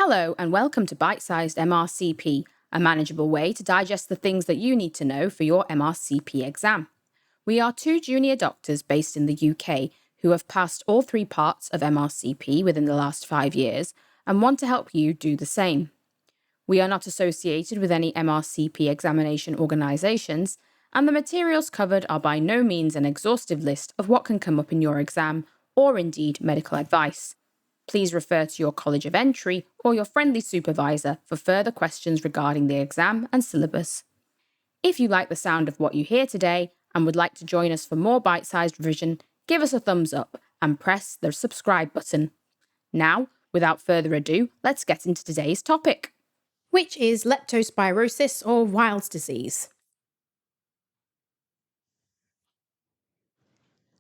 Hello and welcome to Bite-Sized MRCP, a manageable way to digest the things that you need to know for your MRCP exam. We are two junior doctors based in the UK who have passed all three parts of MRCP within the last 5 years and want to help you do the same. We are not associated with any MRCP examination organisations, and the materials covered are by no means an exhaustive list of what can come up in your exam, or indeed medical advice. Please refer to your College of Entry or your friendly supervisor for further questions regarding the exam and syllabus. If you like the sound of what you hear today and would like to join us for more bite-sized revision, give us a thumbs up and press the subscribe button. Now, without further ado, let's get into today's topic, which is leptospirosis or Weil's disease.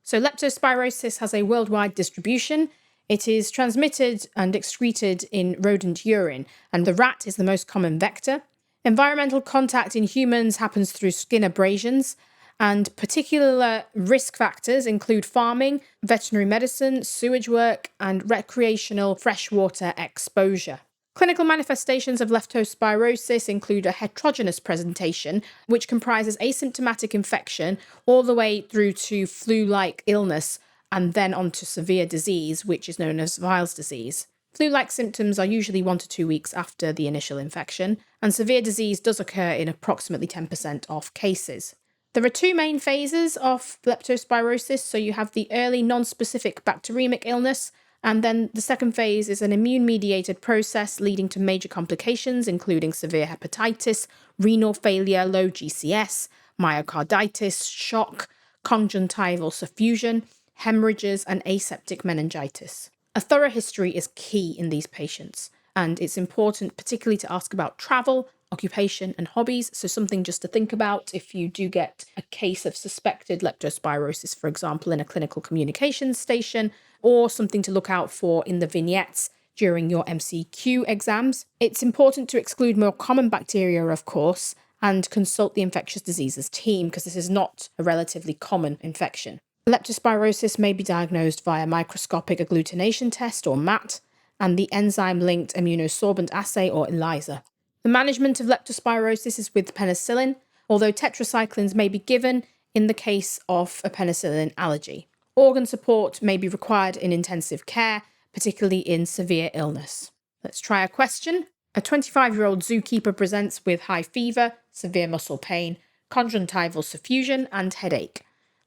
So leptospirosis has a worldwide distribution. It is transmitted and excreted in rodent urine, and the rat is the most common vector. Environmental contact in humans happens through skin abrasions, and particular risk factors include farming, veterinary medicine, sewage work, and recreational freshwater exposure. Clinical manifestations of leptospirosis include a heterogeneous presentation, which comprises asymptomatic infection all the way through to flu-like illness, and then on to severe disease, which is known as Weil's disease. Flu-like symptoms are usually 1 to 2 weeks after the initial infection, and severe disease does occur in approximately 10% of cases. There are two main phases of leptospirosis, so you have the early non-specific bacteremic illness, and then the second phase is an immune-mediated process leading to major complications, including severe hepatitis, renal failure, low GCS, myocarditis, shock, conjunctival suffusion, hemorrhages, and aseptic meningitis. A thorough history is key in these patients, and it's important particularly to ask about travel, occupation, and hobbies, so something just to think about if you do get a case of suspected leptospirosis, for example, in a clinical communications station, or something to look out for in the vignettes during your MCQ exams. It's important to exclude more common bacteria, of course, and consult the infectious diseases team, because this is not a relatively common infection. Leptospirosis may be diagnosed via microscopic agglutination test, or MAT, and the enzyme-linked immunosorbent assay, or ELISA. The management of leptospirosis is with penicillin, although tetracyclines may be given in the case of a penicillin allergy. Organ support may be required in intensive care, particularly in severe illness. Let's try a question. A 25-year-old zookeeper presents with high fever, severe muscle pain, conjunctival suffusion, and headache.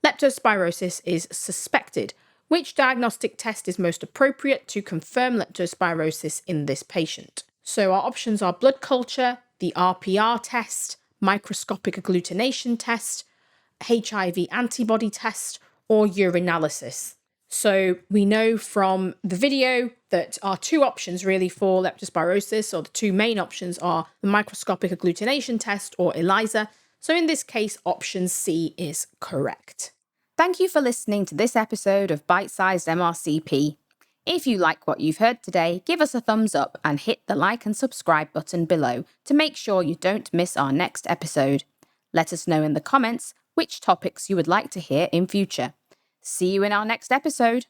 Leptospirosis is suspected. Which diagnostic test is most appropriate to confirm leptospirosis in this patient? So our options are blood culture, the RPR test, microscopic agglutination test, HIV antibody test, or urinalysis. So we know from the video that our two options really for leptospirosis, or the two main options, are the microscopic agglutination test or ELISA. So in this case, option C is correct. Thank you for listening to this episode of Bite-Sized MRCP. If you like what you've heard today, give us a thumbs up and hit the like and subscribe button below to make sure you don't miss our next episode. Let us know in the comments which topics you would like to hear in future. See you in our next episode.